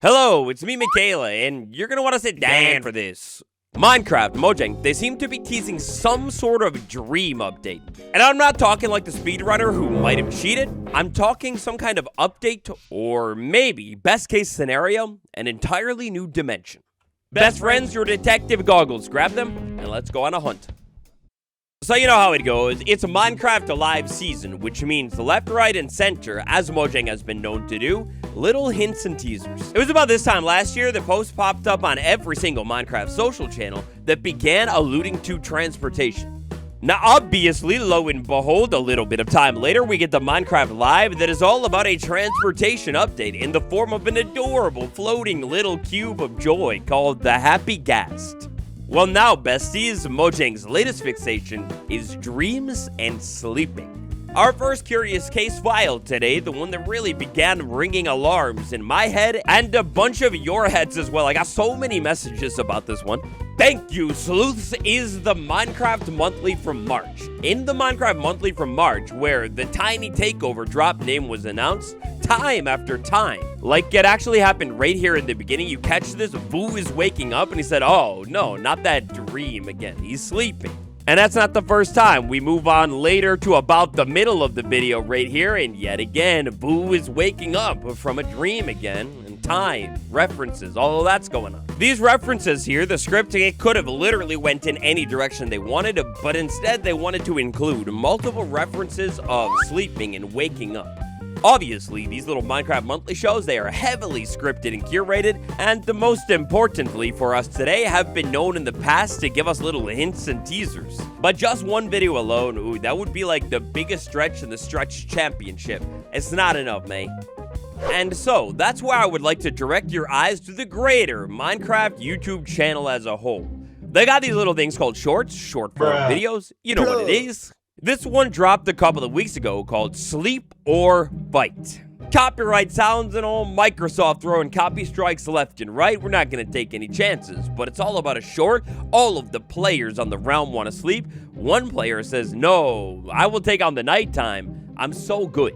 Hello, it's me, Michaela, and you're gonna want to sit down for this. Minecraft, Mojang, they seem to be teasing some sort of dream update. And I'm not talking like the speedrunner who might have cheated. I'm talking some kind of update, or maybe, best case scenario, an entirely new dimension. Best friends, your detective goggles. Grab them, and let's go on a hunt. So you know how it goes. It's a Minecraft Alive season, which means left, right, and center, as Mojang has been known to do, little hints and teasers. It was about this time last year that posts popped up on every single Minecraft social channel that began alluding to transportation. Now, obviously, lo and behold, a little bit of time later, we get the Minecraft Live that is all about a transportation update in the form of an adorable floating little cube of joy called the Happy Ghast. Well now, besties, Mojang's latest fixation is dreams and sleeping. Our first curious case file today, the one that really began ringing alarms in my head and a bunch of your heads as well. I got so many messages about this one. Thank you, Sleuths, is the Minecraft Monthly from March. In the Minecraft Monthly from March, where the tiny takeover drop name was announced, time after time. Like, it actually happened right here in the beginning. You catch this, Boo is waking up, and he said, oh, no, not that dream again. He's sleeping. And that's not the first time. We move on later to about the middle of the video right here, and yet again, Boo is waking up from a dream again, and time, references, all of that's going on. These references here, the script, it could have literally went in any direction they wanted, but instead they wanted to include multiple references of sleeping and waking up. Obviously, these little Minecraft monthly shows, they are heavily scripted and curated, and the most importantly for us today, have been known in the past to give us little hints and teasers. But just one video alone, ooh, that would be like the biggest stretch in the stretch championship. It's not enough, mate. And so, that's where I would like to direct your eyes to the greater Minecraft YouTube channel as a whole. They got these little things called shorts, short form videos, you know what it is. This one dropped a couple of weeks ago called Sleep or Fight. Copyright sounds and all, Microsoft throwing copy strikes left and right. We're not going to take any chances, but it's all about a short. All of the players on the realm want to sleep. One player says, no, I will take on the nighttime. I'm so good.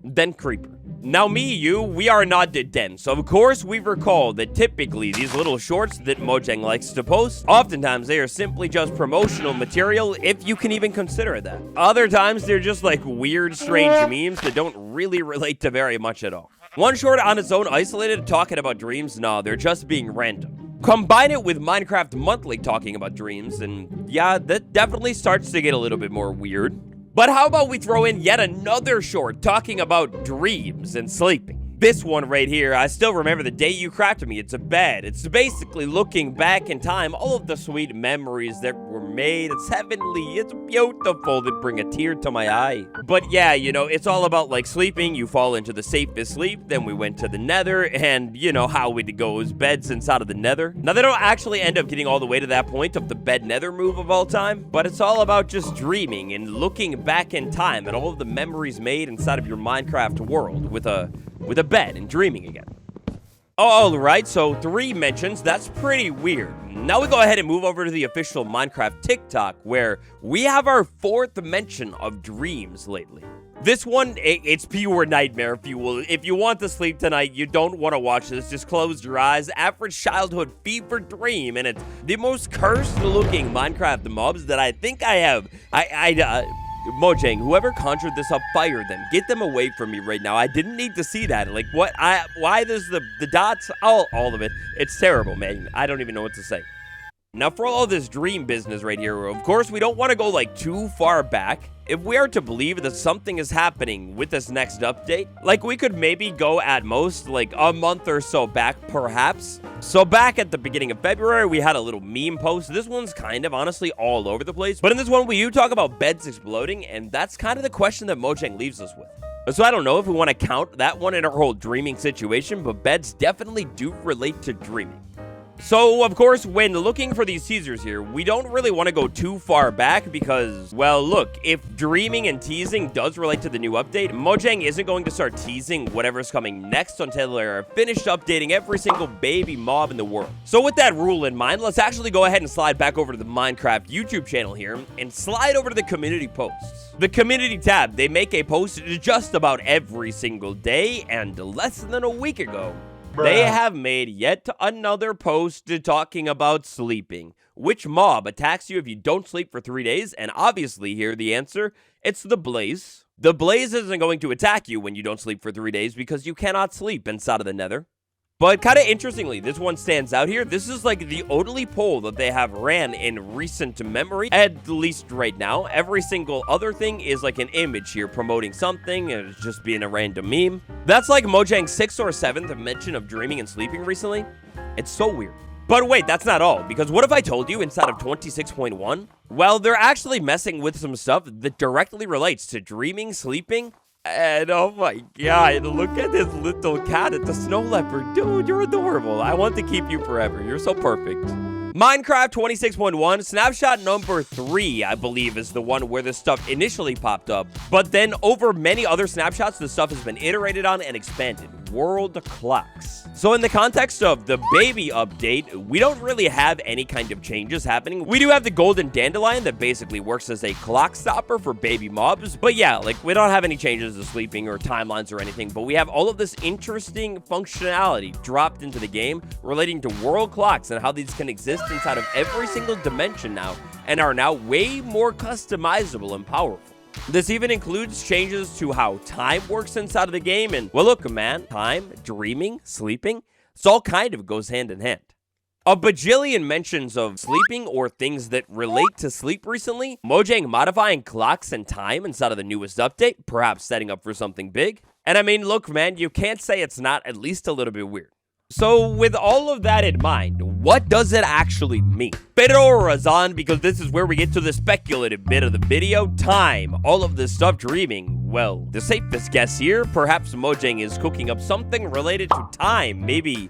Then Creeper. Now we are not the den, so of course we recall that typically these little shorts that Mojang likes to post, oftentimes they are simply just promotional material, if you can even consider it that. Other times they're just like weird, strange memes that don't really relate to very much at all. One short on its own isolated talking about dreams, no, they're just being random. Combine it with Minecraft Monthly talking about dreams, and yeah, that definitely starts to get a little bit more weird. But how about we throw in yet another short talking about dreams and sleeping? This one right here, I still remember the day you crafted me. It's a bed. It's basically looking back in time, all of the sweet memories that were made. It's heavenly. It's beautiful. That bring a tear to my eye. But yeah, you know, it's all about like sleeping. You fall into the safest sleep. Then we went to the nether, and you know how it goes. Beds inside of the nether. Now, they don't actually end up getting all the way to that point of the bed nether move of all time, but it's all about just dreaming and looking back in time at all of the memories made inside of your Minecraft world with a bed and dreaming again. All right, so 3 mentions, that's pretty weird. Now we go ahead and move over to the official Minecraft TikTok, where we have our 4th mention of dreams lately. This one, it's pure nightmare fuel. If you want to sleep tonight, you don't want to watch this, just close your eyes. Average childhood fever dream, and it's the most cursed looking Minecraft mobs that I think I have. Mojang, whoever conjured this up, fire them. Get them away from me right now. I didn't need to see that. Like, what? Why there's the dots? All of it. It's terrible, man. I don't even know what to say. Now, for all this dream business right here, of course, we don't want to go, like, too far back. If we are to believe that something is happening with this next update, like, we could maybe go at most, like, a month or so back, perhaps. So back at the beginning of February, we had a little meme post. This one's kind of, honestly, all over the place. But in this one, we do talk about beds exploding, and that's kind of the question that Mojang leaves us with. So I don't know if we want to count that one in our whole dreaming situation, but beds definitely do relate to dreaming. So, of course, when looking for these teasers here, we don't really want to go too far back because, well, look, if dreaming and teasing does relate to the new update, Mojang isn't going to start teasing whatever's coming next until they're finished updating every single baby mob in the world. So with that rule in mind, let's actually go ahead and slide back over to the Minecraft YouTube channel here and slide over to the community posts. The community tab, they make a post just about every single day, and less than a week ago, They have made yet another post talking about sleeping. Which mob attacks you if you don't sleep for 3 days? And obviously here the answer, it's the Blaze. The Blaze isn't going to attack you when you don't sleep for 3 days because you cannot sleep inside of the Nether. But kind of interestingly, this one stands out here. This is like the only poll that they have ran in recent memory, at least right now. Every single other thing is like an image here promoting something, and it's just being a random meme. That's like Mojang's 6th or 7th mention of dreaming and sleeping recently. It's so weird. But wait, that's not all, because what if I told you inside of 26.1? Well, they're actually messing with some stuff that directly relates to dreaming, sleeping, and oh my god, look at this little cat. It's a snow leopard. Dude, you're adorable. I want to keep you forever. You're so perfect. Minecraft 26.1, snapshot number 3, I believe, is the one where this stuff initially popped up. But then over many other snapshots, the stuff has been iterated on and expanded. World clocks. So in the context of the baby update, we don't really have any kind of changes happening. We do have the golden dandelion that basically works as a clock stopper for baby mobs. But yeah, like we don't have any changes to sleeping or timelines or anything. But we have all of this interesting functionality dropped into the game relating to world clocks and how these can exist inside of every single dimension now and are now way more customizable and powerful. This even includes changes to how time works inside of the game, and well, look, man, time, dreaming, sleeping, it's all kind of goes hand in hand. A bajillion mentions of sleeping or things that relate to sleep recently, Mojang modifying clocks and time inside of the newest update, perhaps setting up for something big. And I mean, look, man, you can't say it's not at least a little bit weird. So with all of that in mind, what does it actually mean? Pero Razan, because this is where we get to the speculative bit of the video, time, all of this stuff dreaming. Well, the safest guess here, perhaps Mojang is cooking up something related to time, maybe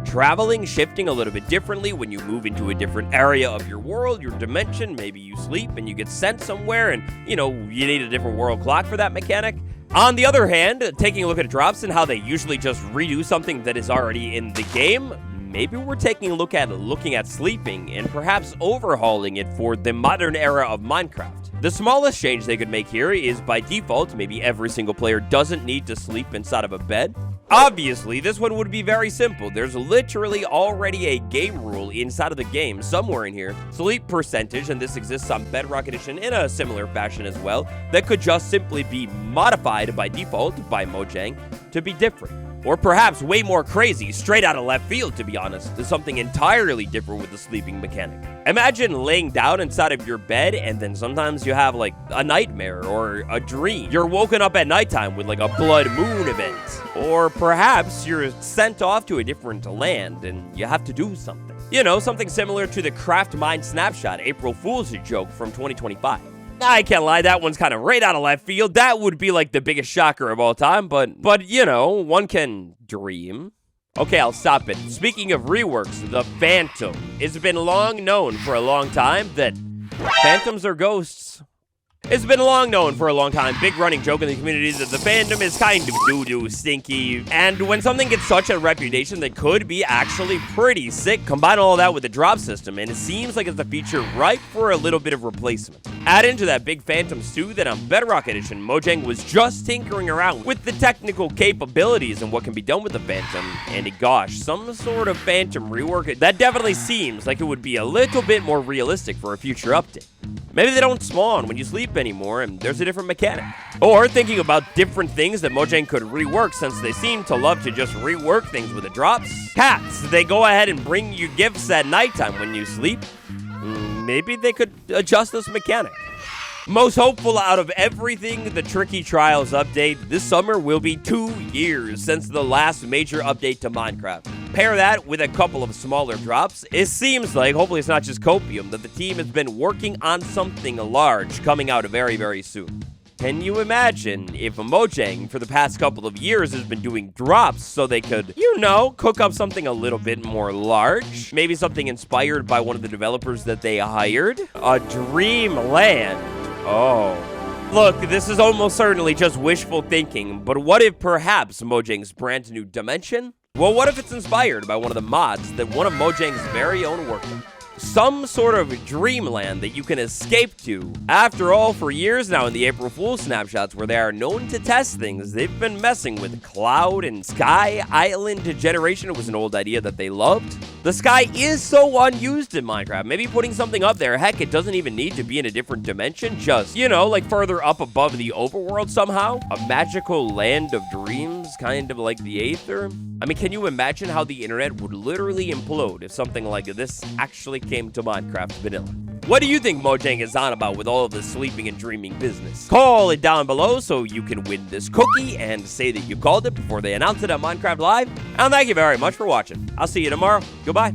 traveling, shifting a little bit differently when you move into a different area of your world, your dimension, maybe you sleep and you get sent somewhere and, you know, you need a different world clock for that mechanic. On the other hand, taking a look at drops and how they usually just redo something that is already in the game, maybe we're taking a look at looking at sleeping and perhaps overhauling it for the modern era of Minecraft. The smallest change they could make here is by default, maybe every single player doesn't need to sleep inside of a bed. Obviously, this one would be very simple. There's literally already a game rule inside of the game somewhere in here, sleep percentage, and this exists on Bedrock Edition in a similar fashion as well, that could just simply be modified by default by Mojang to be different. Or perhaps way more crazy, straight out of left field, to be honest, to something entirely different with the sleeping mechanic. Imagine laying down inside of your bed and then sometimes you have like a nightmare or a dream. You're woken up at nighttime with like a blood moon event. Or perhaps you're sent off to a different land and you have to do something. You know, something similar to the Craft Mind Snapshot April Fool's joke from 2025. I can't lie, that one's kind of right out of left field. That would be like the biggest shocker of all time, but you know, one can dream. Okay, I'll stop it. Speaking of reworks, the Phantom. It's been long known for a long time that phantoms are ghosts. It's been long known for a long time, big running joke in the community, that the Phantom is kind of doo-doo, stinky, and when something gets such a reputation that could be actually pretty sick, combine all of that with the drop system, and it seems like it's a feature ripe for a little bit of replacement. Add into that big Phantom stew that on Bedrock Edition, Mojang was just tinkering around with the technical capabilities and what can be done with the Phantom, and gosh, some sort of Phantom rework, that definitely seems like it would be a little bit more realistic for a future update. Maybe they don't spawn when you sleep anymore and there's a different mechanic. Or thinking about different things that Mojang could rework, since they seem to love to just rework things with the drops. Cats, they go ahead and bring you gifts at nighttime when you sleep. Maybe they could adjust this mechanic. Most hopeful out of everything, the Tricky Trials update. This summer will be 2 years since the last major update to Minecraft. Pair that with a couple of smaller drops. It seems like, hopefully it's not just copium, that the team has been working on something large coming out very, very soon. Can you imagine if Mojang for the past couple of years has been doing drops so they could, you know, cook up something a little bit more large? Maybe something inspired by one of the developers that they hired? A dreamland. Oh. Look, this is almost certainly just wishful thinking, but what if perhaps Mojang's brand new dimension? Well, what if it's inspired by one of the mods that one of Mojang's very own worked on? some sort of dreamland that you can escape to. After all, for years now in the April Fool's snapshots where they are known to test things, they've been messing with cloud and sky island generation. Was an old idea that they loved. The sky is so unused in Minecraft. Maybe putting something up there, heck, it doesn't even need to be in a different dimension, just, you know, like further up above the overworld somehow. A magical land of dreams, kind of like the aether. I mean, can you imagine how the internet would literally implode if something like this actually came to Minecraft vanilla? What do you think Mojang is on about with all of this sleeping and dreaming business? Call it down below so you can win this cookie and say that you called it before they announce it on Minecraft Live. And thank you very much for watching. I'll see you tomorrow. Goodbye.